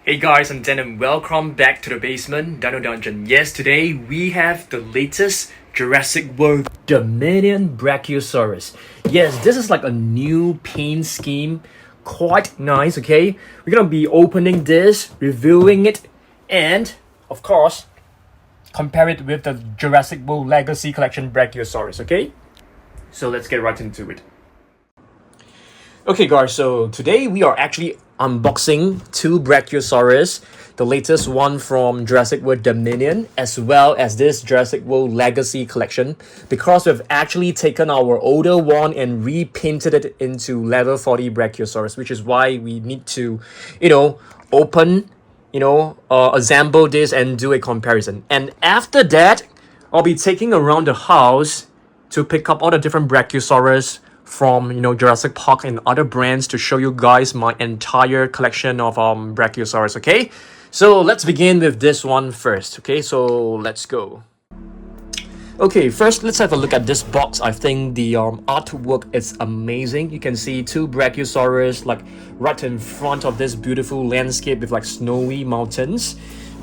Hey guys, I'm Dan and welcome back to the basement Dino Dungeon. Yes, today we have the latest Jurassic World Dominion Brachiosaurus. Yes, this is like a new paint scheme. Quite nice, okay? We're gonna be opening this, reviewing it, and of course, compare it with the Jurassic World Legacy Collection Brachiosaurus, okay? So let's get right into it. Okay guys, so today we are actually unboxing two Brachiosaurus, the latest one from Jurassic World Dominion, as well as this Jurassic World Legacy Collection, because we've actually taken our older one and repainted it into level 40 Brachiosaurus, which is why we need to, open, assemble this and do a comparison. And after that, I'll be taking around the house to pick up all the different Brachiosaurus from Jurassic Park and other brands to show you guys my entire collection of Brachiosaurus. Okay, so let's begin with this one first. Okay, so let's go. Okay, first let's have a look at this box. I think the artwork is amazing. You can see two Brachiosaurus like right in front of this beautiful landscape with like snowy mountains,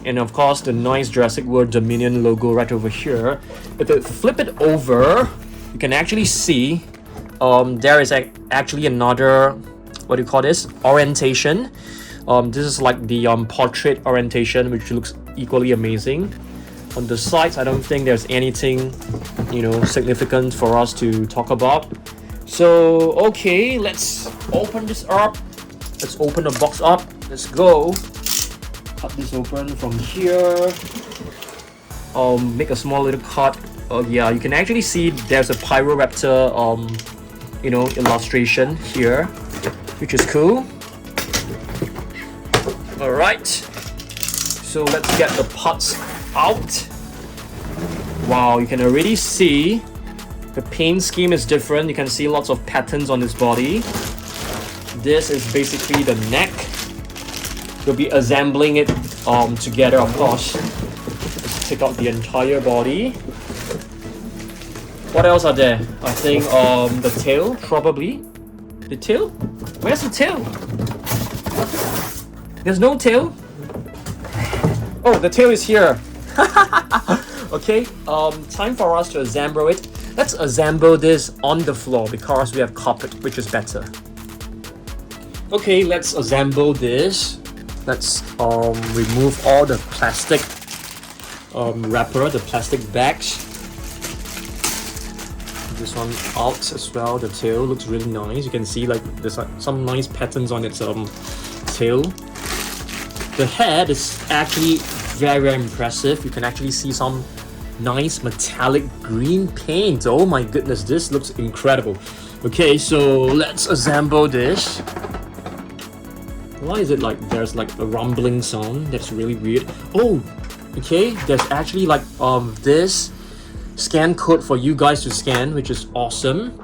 and of course the nice Jurassic World Dominion logo right over here. If you flip it over, you can actually see there is actually another, what do you call this, orientation. This is like the portrait orientation, which looks equally amazing. On the sides, I don't think there's anything significant for us to talk about. So okay, let's open this up. Let's open the box up. Let's go. Cut this open from here. Make a small little cut. Yeah, you can actually see there's a Pyroraptor illustration here, which is cool. All right, so let's get the parts out. Wow, you can already see the paint scheme is different. You can see lots of patterns on this body. This is basically the neck. We'll be assembling it together, of course. Let's take out the entire body. What else are there? I think the tail, probably. The tail? Where's the tail? There's no tail? Oh, the tail is here. Okay, time for us to assemble it. Let's assemble this on the floor because we have carpet, which is better. Okay, let's assemble this. Let's remove all the plastic wrapper, the plastic bags. This one out as well. The tail looks really nice. You can see like there's some nice patterns on its tail. The head is actually very impressive. You can actually see some nice metallic green paint. Oh my goodness, this looks incredible. Okay, so let's assemble this. Why is it like there's like a rumbling sound? That's really weird. Oh, okay, there's actually like this scan code for you guys to scan, which is awesome.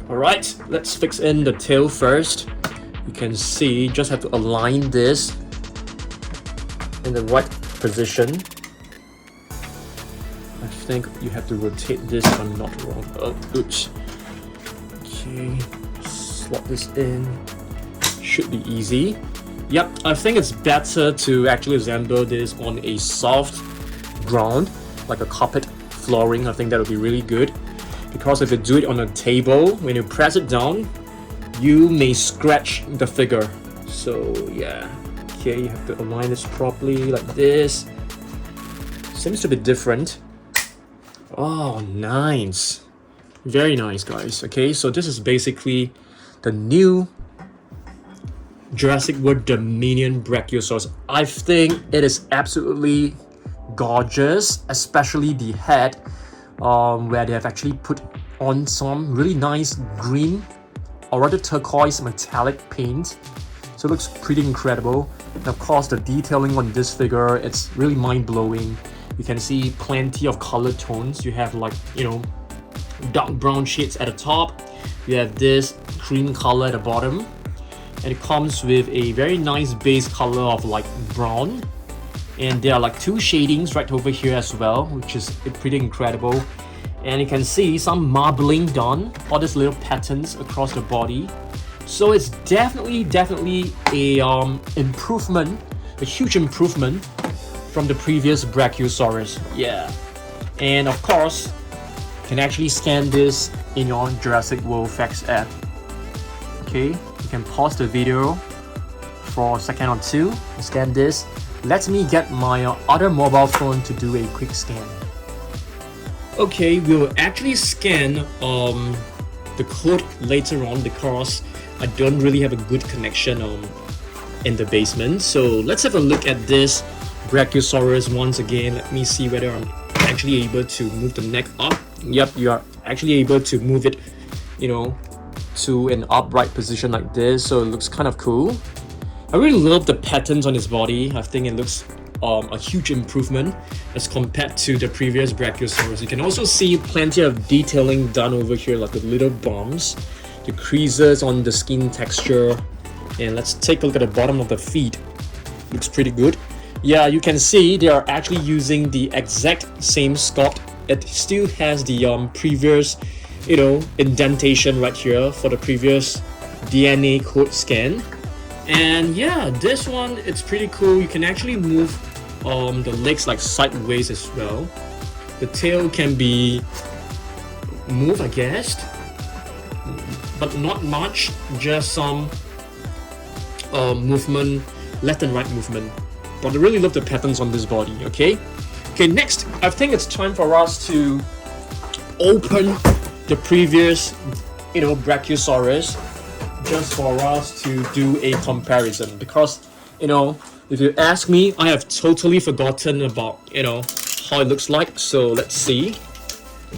All right, let's fix in the tail first. You can see, just have to align this in the right position. I think you have to rotate this if I'm not wrong. Oh, oops. Okay, slot this in. Should be easy. Yep, I think it's better to actually assemble this on a soft ground, like a carpet flooring. I think that would be really good, because if you do it on a table, when you press it down, you may scratch the figure. So yeah, okay, you have to align this properly like this. Seems to be different. Oh, nice, very nice, guys. Okay, so this is basically the new Jurassic World Dominion Brachiosaurus. I think it is absolutely gorgeous, especially the head, where they have actually put on some really nice green or rather turquoise metallic paint. So it looks pretty incredible. And of course, the detailing on this figure, it's really mind-blowing. You can see plenty of color tones. You have like dark brown shades at the top. You have this cream color at the bottom, and it comes with a very nice base color of like brown. And there are like two shadings right over here as well, which is pretty incredible. And you can see some marbling done, all these little patterns across the body. So it's definitely a improvement a huge improvement from the previous Brachiosaurus. Yeah. And of course, you can actually scan this in your Jurassic World Facts app. Okay, you can pause the video for a second or two, scan this. Let me get my other mobile phone to do a quick scan. Okay, we'll actually scan the code later on because I don't really have a good connection in the basement. So let's have a look at this Brachiosaurus once again. Let me see whether I'm actually able to move the neck up. Yep, you are actually able to move it, you know, to an upright position like this, so it looks kind of cool. I really love the patterns on his body. I think it looks a huge improvement as compared to the previous Brachiosaurus. You can also see plenty of detailing done over here, like the little bumps, the creases on the skin texture. And let's take a look at the bottom of the feet. Looks pretty good. Yeah, you can see they are actually using the exact same sculpt. It still has the previous, you know, indentation right here for the previous DNA code scan. And yeah, this one, it's pretty cool. You can actually move the legs like sideways as well. The tail can be moved, I guess, but not much, just some movement, left and right movement. But I really love the patterns on this body. Okay, next, I think it's time for us to open the previous, you know, Brachiosaurus, just for us to do a comparison, because, you know, if you ask me, I have totally forgotten about, you know, how it looks like. So let's see.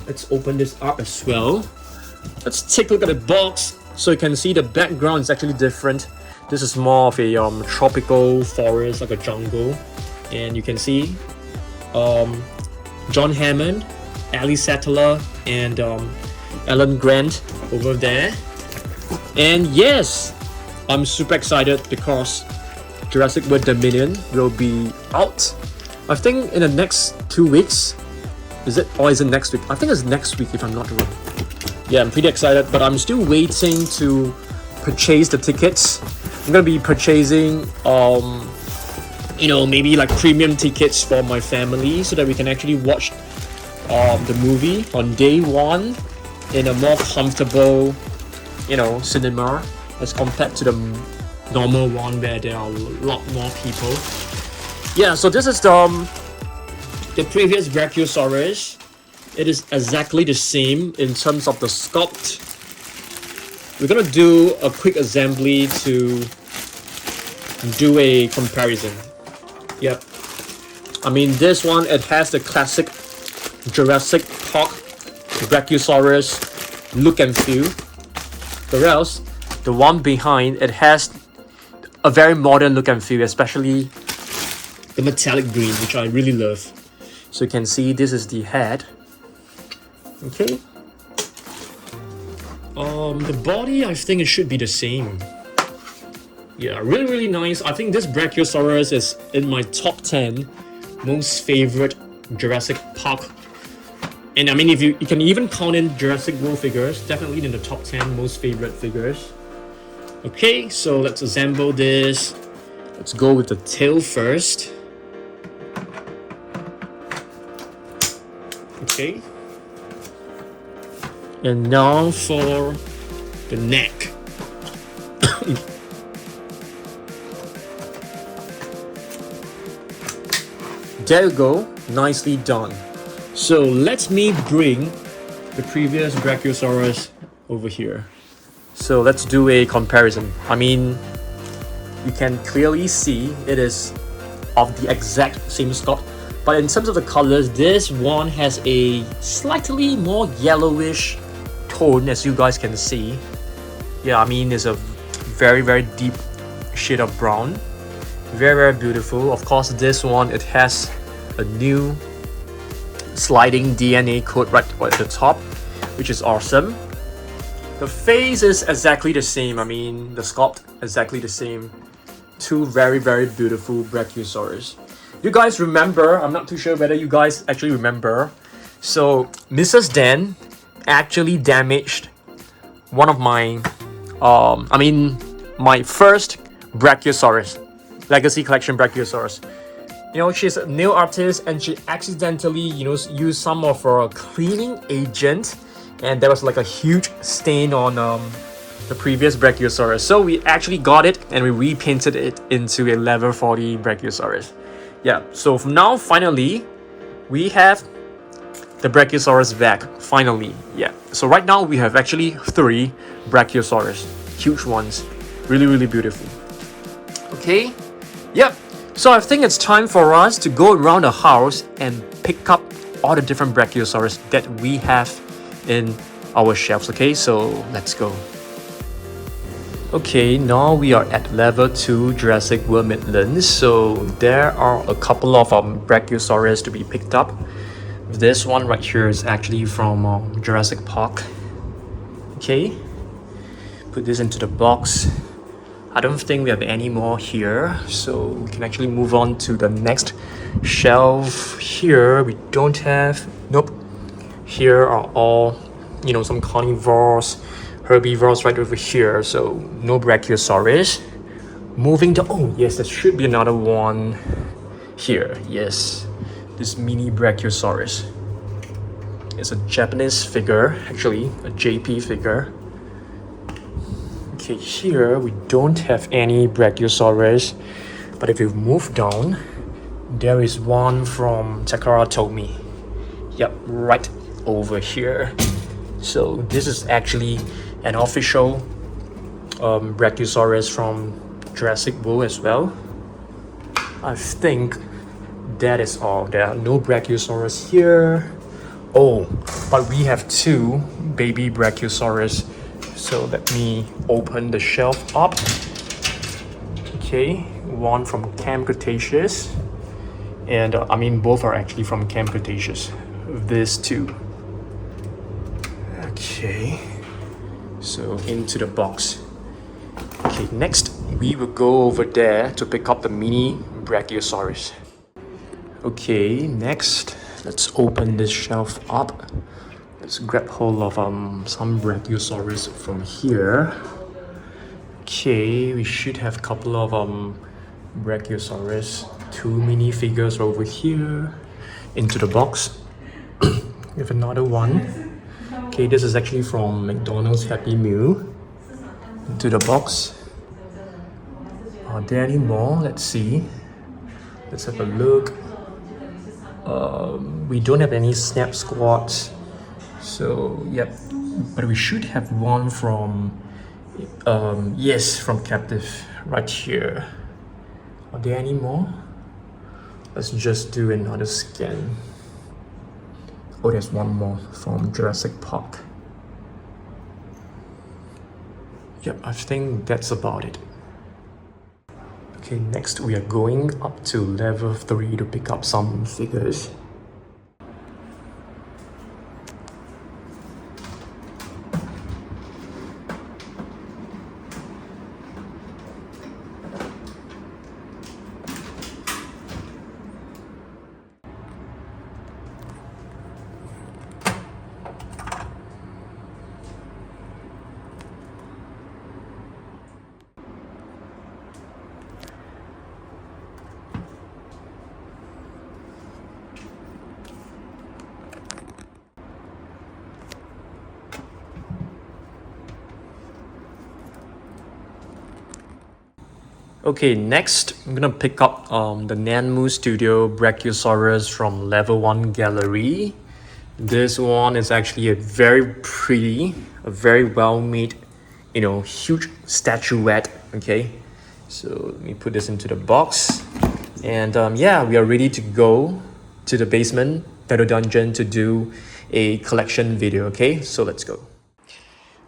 Let's open this up as well. Let's take a look at the box. So you can see the background is actually different. This is more of a tropical forest, like a jungle. And you can see John Hammond, Ali Sattler, and Alan Grant over there. And yes, I'm super excited because Jurassic World Dominion will be out, I think, in the next 2 weeks. Is it? Or is it next week? I think it's next week if I'm not wrong. Yeah, I'm pretty excited, but I'm still waiting to purchase the tickets. I'm gonna be purchasing you know, maybe like premium tickets for my family so that we can actually watch the movie on day one in a more comfortable, you know, cinema as compared to the normal one where there are a lot more people. Yeah, so this is the previous Brachiosaurus. It is exactly the same in terms of the sculpt. We're gonna do a quick assembly to do a comparison. Yep. I mean, this one, it has the classic Jurassic Park Brachiosaurus look and feel. Whereas the one behind, it has a very modern look and feel, especially the metallic green, which I really love. So you can see this is the head. Okay. The body, I think it should be the same. Yeah, really nice. I think this Brachiosaurus is in my top 10 most favorite Jurassic Park. And I mean, if you can even count in Jurassic World figures, definitely in the top 10 most favorite figures. Okay, so let's assemble this. Let's go with the tail first. Okay. And now for the neck. There you go, nicely done. So let me bring the previous Brachiosaurus over here. So let's do a comparison. I mean, you can clearly see it is of the exact same sculpt, but in terms of the colors, this one has a slightly more yellowish tone, as you guys can see. Yeah, I mean, it's a very deep shade of brown. Very beautiful. Of course, this one, it has a new sliding DNA code right at the top, which is awesome. The face is exactly the same. I mean, the sculpt exactly the same. Two very beautiful Brachiosaurus. You guys remember, I'm not too sure whether you guys actually remember, so Mrs. Dan actually damaged one of my my first Brachiosaurus. Legacy Collection Brachiosaurus. You know, she's a nail artist and she accidentally, used some of her cleaning agent, and there was like a huge stain on the previous Brachiosaurus. So we actually got it and we repainted it into a level 40 Brachiosaurus. Yeah, so from now, finally, we have the Brachiosaurus back, finally. Yeah, so right now we have actually 3 Brachiosaurus, huge ones, really, really beautiful. Okay, yep. So I think it's time for us to go around the house and pick up all the different Brachiosaurus that we have in our shelves, okay? So let's go. Okay, now we are at level 2 Jurassic World Midlands. So there are a couple of Brachiosaurus to be picked up. This one right here is actually from Jurassic Park. Okay, put this into the box. I don't think we have any more here, so we can actually move on to the next shelf. Here we don't have, nope. Here are all, some carnivores, herbivores right over here, so no Brachiosaurus. Moving to, oh yes, there should be another one here. Yes, this mini Brachiosaurus. It's a Japanese figure, actually, a JP figure. Okay, here we don't have any Brachiosaurus, but if you move down, there is one from Takara Tomy. Yep, right over here. So this is actually an official Brachiosaurus from Jurassic World as well. I think that is all. There are no Brachiosaurus here. Oh, but we have 2 baby Brachiosaurus. So let me open the shelf up. Okay, one from Camp Cretaceous, and both are actually from Camp Cretaceous. This too. Okay, so into the box. Okay, next we will go over there to pick up the mini Brachiosaurus. Okay, next let's open this shelf up. Let's grab hold of some Brachiosaurus from here. Okay, we should have a couple of Brachiosaurus, 2 mini figures over here. Into the box. We have another one. Okay, this is actually from McDonald's Happy Meal. Into the box. Are there any more? Let's see. Let's have a look. We don't have any Snap Squads. So, yep. But we should have one from, yes, from Captive right here. Are there any more? Let's just do another scan. Oh, there's one more from Jurassic Park. Yep, I think that's about it. Okay, next we are going up to level 3 to pick up some figures. Okay, next I'm gonna pick up the Nanmu Studio Brachiosaurus from level 1 gallery. This one is actually a very pretty, a very well made, huge statuette. Okay, so let me put this into the box, and yeah, we are ready to go to the basement Dino Dungeon to do a collection video. Okay, so let's go.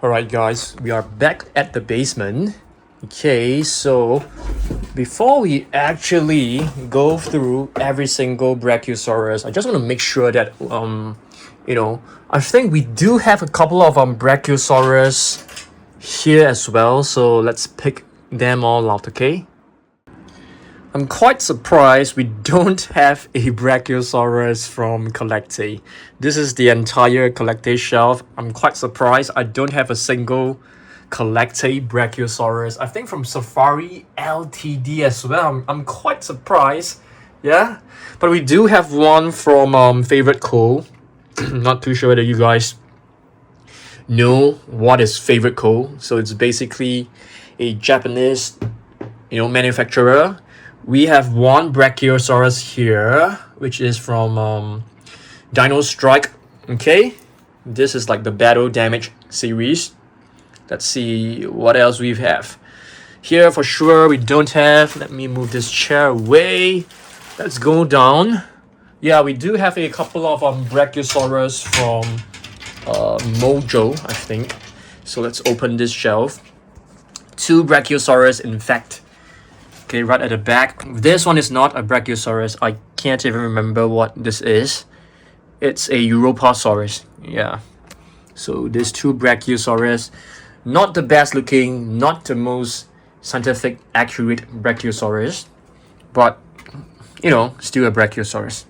Alright guys, we are back at the basement. Okay, so before we actually go through every single Brachiosaurus, I just want to make sure that, I think we do have a couple of Brachiosaurus here as well. So let's pick them all out, okay? I'm quite surprised we don't have a Brachiosaurus from Collecte. This is the entire Collecte shelf. I'm quite surprised I don't have a single collected Brachiosaurus, I think from Safari Ltd as well. I'm quite surprised. Yeah, but we do have one from Favorite Co. Not too sure whether you guys know what is Favorite Co. So it's basically a Japanese, manufacturer. We have one Brachiosaurus here, which is from Dino Strike. Okay, this is like the Battle Damage series. Let's see what else we have. Here for sure we don't have. Let me move this chair away. Let's go down. Yeah, we do have a couple of Brachiosaurus from Mojo, I think. So let's open this shelf. 2 Brachiosaurus, in fact. Okay, right at the back. This one is not a Brachiosaurus. I can't even remember what this is. It's a Europasaurus. Yeah. So these 2 Brachiosaurus, not the best looking, not the most scientific accurate Brachiosaurus, but still a Brachiosaurus.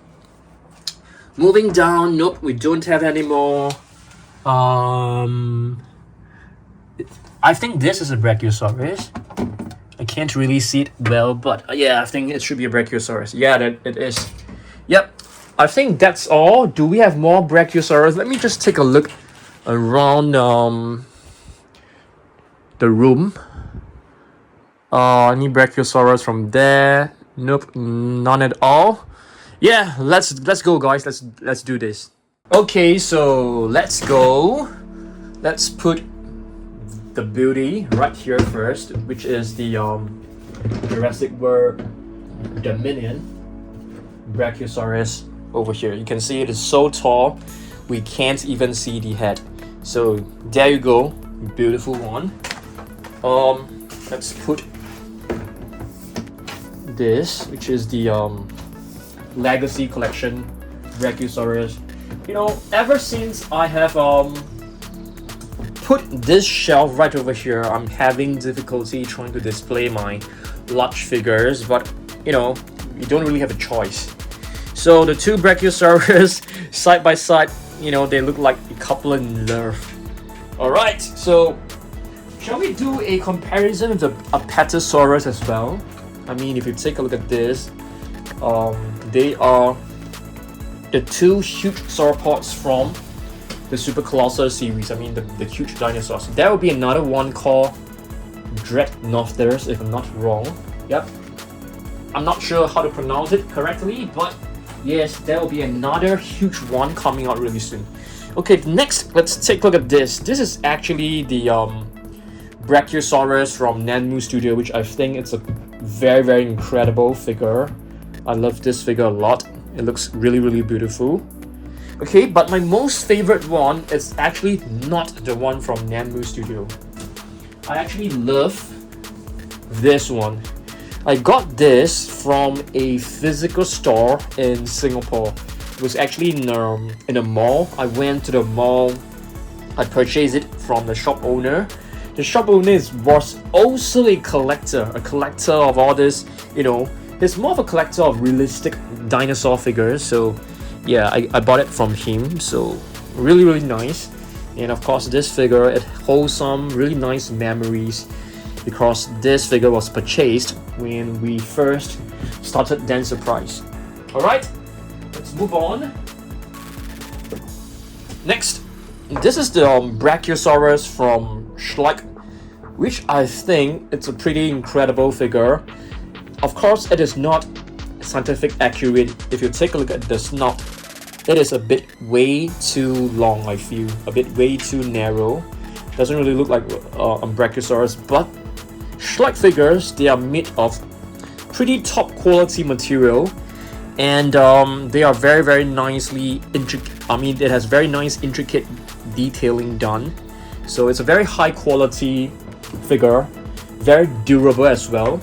Moving down, nope, we don't have any more. I think this is a Brachiosaurus. I can't really see it well, but yeah, I think it should be a Brachiosaurus. Yeah, that it is. Yep, I think that's all. Do we have more Brachiosaurus? Let me just take a look around the room. Any Brachiosaurus from there? Nope, none at all. Yeah, let's go, guys. Let's do this. Okay, so let's go. Let's put the beauty right here first, which is the Jurassic World Dominion Brachiosaurus over here. You can see it is so tall, we can't even see the head. So there you go, beautiful one. Let's put this, which is the Legacy Collection Brachiosaurus. Ever since I have put this shelf right over here, I'm having difficulty trying to display my large figures, but you don't really have a choice. So the 2 Brachiosaurus side by side, they look like a couple in love. Alright, so shall we do a comparison with the Apatosaurus as well? I mean, if you take a look at this, they are the 2 huge sauropods from the Super Colossal series. I mean, the huge dinosaurs. There will be another one called Dreadnoughthers, if I'm not wrong. Yep. I'm not sure how to pronounce it correctly, but yes, there will be another huge one coming out really soon. Okay, next, let's take a look at this. This is actually the Brachiosaurus from Nanmu Studio, which I think it's a very, very incredible figure. I love this figure a lot. It looks really, really beautiful. Okay, but my most favorite one is actually not the one from Nanmu Studio. I actually love this one. I got this from a physical store in Singapore. It was actually in a mall. I went to the mall. I purchased it from the shop owner. The shop owner was also a collector of all this, he's more of a collector of realistic dinosaur figures. So yeah, I bought it from him. So really, really nice. And of course, this figure, it holds some really nice memories because this figure was purchased when we first started Dan Surprise. Alright, let's move on. Next, this is the Brachiosaurus from Schleich, which I think it's a pretty incredible figure. Of course, it is not scientific accurate. If you take a look at the snout, it is a bit way too long, I feel. A bit way too narrow. Doesn't really look like a Brachiosaurus, but Schleich figures, they are made of pretty top quality material, and they are very, very nicely intricate. I mean, it has very nice intricate detailing done. So it's a very high quality figure, very durable as well.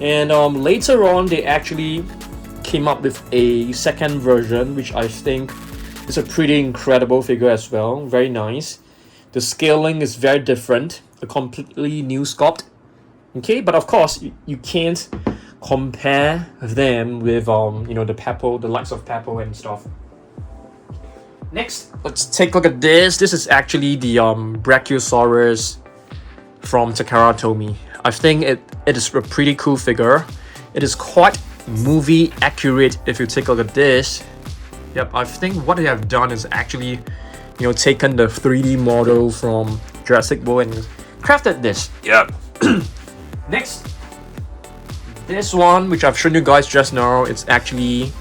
And later on, they actually came up with a second version, which I think is a pretty incredible figure as well. Very nice. The scaling is very different, a completely new sculpt. Okay, but of course you can't compare them with the Peppo, the likes of Peppo and stuff. Next, let's take a look at this. This is actually the Brachiosaurus from Takara Tomy. I think it is a pretty cool figure. It is quite movie accurate if you take a look at this. Yep, I think what they have done is actually, taken the 3D model from Jurassic World and crafted this. Yep. Next, this one, which I've shown you guys just now, it's actually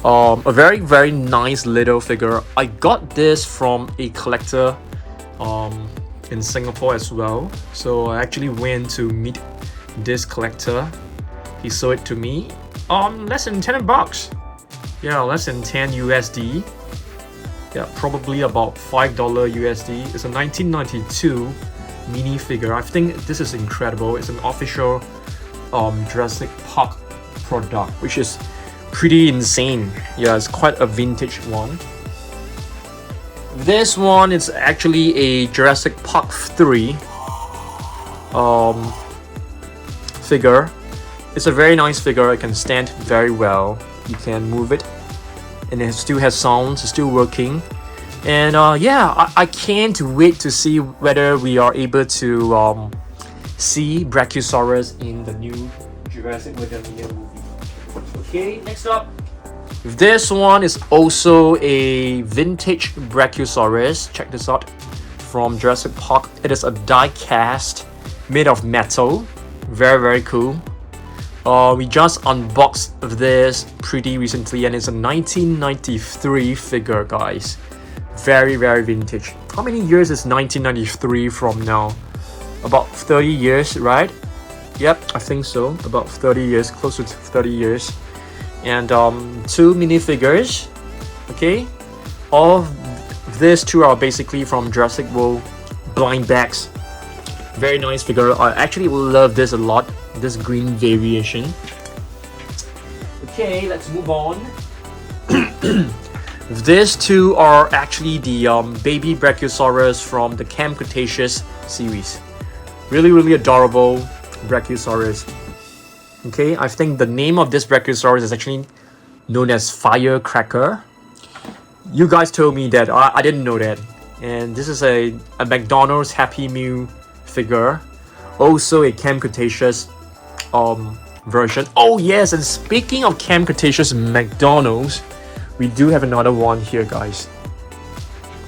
a very, very nice little figure. I got this from a collector in Singapore as well. So I actually went to meet this collector. He sold it to me less than 10 bucks. Yeah, less than 10 USD. Yeah, probably about $5 USD. It's a 1992 mini figure. I think this is incredible. It's an official Jurassic Park product, which is pretty insane. Yeah, it's quite a vintage one. This one is actually a Jurassic Park 3 figure. It's a very nice figure. It can stand very well. You can move it, and it still has sounds. It's still working. And yeah, I can't wait to see whether we are able to see Brachiosaurus in the new Jurassic World movie. Okay, next up. This one is also a vintage Brachiosaurus. Check this out, from Jurassic Park. It is a die cast made of metal. Very, very cool. We just unboxed this pretty recently, and it's a 1993 figure, guys. Very, very vintage. How many years is 1993 from now? About 30 years, right? Yep, I think so. About 30 years, close to 30 years. And 2 minifigures. Okay, all of these 2 are basically from Jurassic World blind bags. Very nice figure. I actually love this a lot, this green variation. Okay, let's move on. These 2 are actually the baby Brachiosaurus from the Camp Cretaceous series. Really, really adorable Brachiosaurus. Okay, I think the name of this Brachiosaurus is actually known as Firecracker. You guys told me that. I didn't know that. And this is a McDonald's Happy Meal figure. Also a Camp Cretaceous version. Oh yes, and speaking of Camp Cretaceous McDonald's, we do have another one here, guys.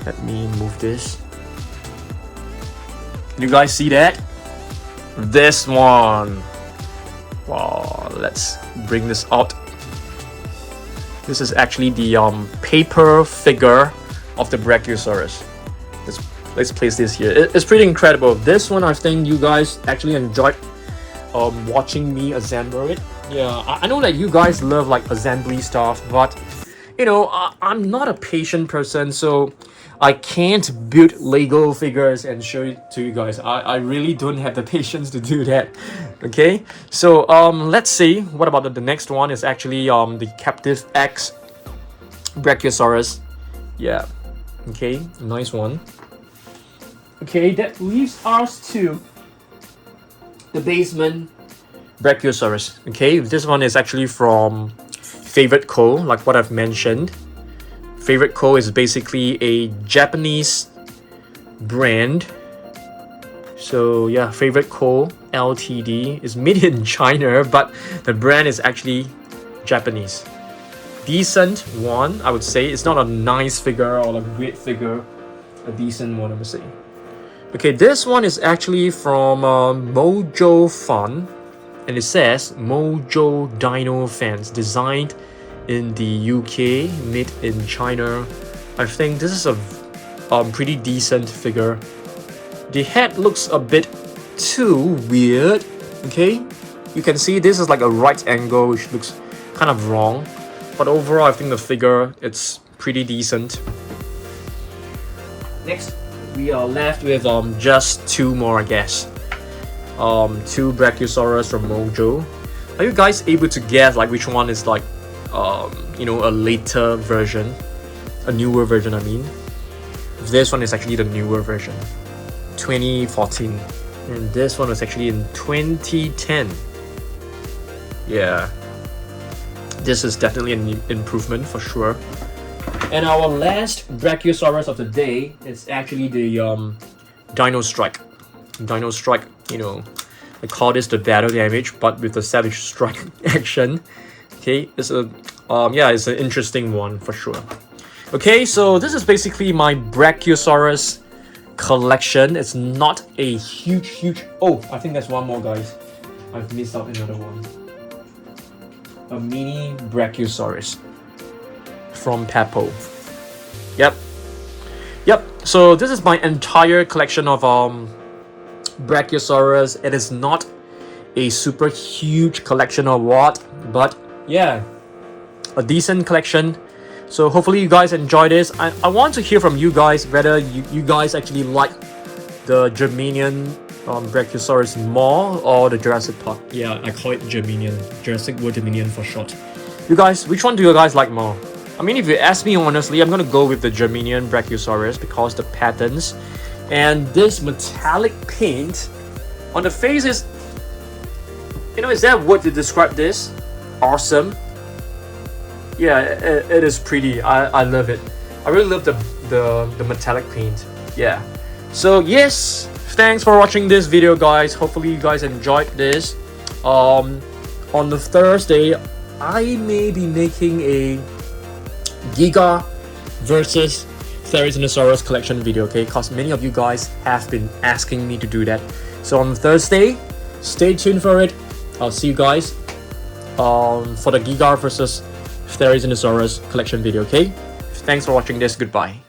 Let me move this. You guys see that? This one. Wow, let's bring this out. This is actually the paper figure of the Brachiosaurus. Let's place this here. It's pretty incredible. This one, I think you guys actually enjoyed watching me assemble it. Yeah, I know that you guys love like assembly stuff, but I'm not a patient person, so I can't build Lego figures and show it to you guys. I really don't have the patience to do that. Okay, so let's see. What about the next one? Is actually the Captive X Brachiosaurus. Yeah. Okay, nice one. Okay, that leaves us to the basement Brachiosaurus. Okay, this one is actually from Favorite Co, like what I've mentioned. Favorite Co is basically a Japanese brand. So yeah, Favorite Co Ltd is made in China, but the brand is actually Japanese. Decent one, I would say. It's not a nice figure or a great figure. A decent one, I would say. Okay, this one is actually from Mojo Fun, and it says Mojo Dino Fans, designed in the UK, made in China. I think this is a pretty decent figure. The head looks a bit too weird. Okay, you can see this is like a right angle, which looks kind of wrong, but overall I think the figure, it's pretty decent. Next, we are left with just 2 more, I guess. 2 Brachiosaurus from Mojo. Are you guys able to guess like which one is like a later version, a newer version? I mean, this one is actually the newer version, 2014, and this one was actually in 2010. Yeah, this is definitely an improvement for sure. And our last Brachiosaurus of the day is actually the Dino Strike. Dino Strike, you know, I call this the battle damage, but with the Savage Strike action. Okay, it's a yeah, it's an interesting one for sure. Okay, so this is basically my Brachiosaurus collection. It's not a huge. Oh, I think there's one more, guys. I've missed out another one. A mini Brachiosaurus from Peppo. Yep. So this is my entire collection of Brachiosaurus. It is not a super huge collection or what, but yeah, a decent collection. So hopefully you guys enjoy this. I want to hear from you guys whether you guys actually like the Germanian Brachiosaurus more or the Jurassic Park. Yeah, I call it Germanian. Jurassic World Germanian for short. You guys, which one do you guys like more? I mean, if you ask me honestly, I'm gonna go with the Germanian Brachiosaurus because the patterns and this metallic paint on the face is, you know, is that word to describe this? Awesome. Yeah, it is pretty. I love it. I really love the metallic paint. Yeah. So yes, thanks for watching this video, guys. Hopefully you guys enjoyed this. On the Thursday, I may be making a Giga versus Therizinosaurus collection video, okay? Because many of you guys have been asking me to do that. So on Thursday, stay tuned for it. I'll see you guys for the Giga versus Therizinosaurus collection video, okay? Thanks for watching this. Goodbye.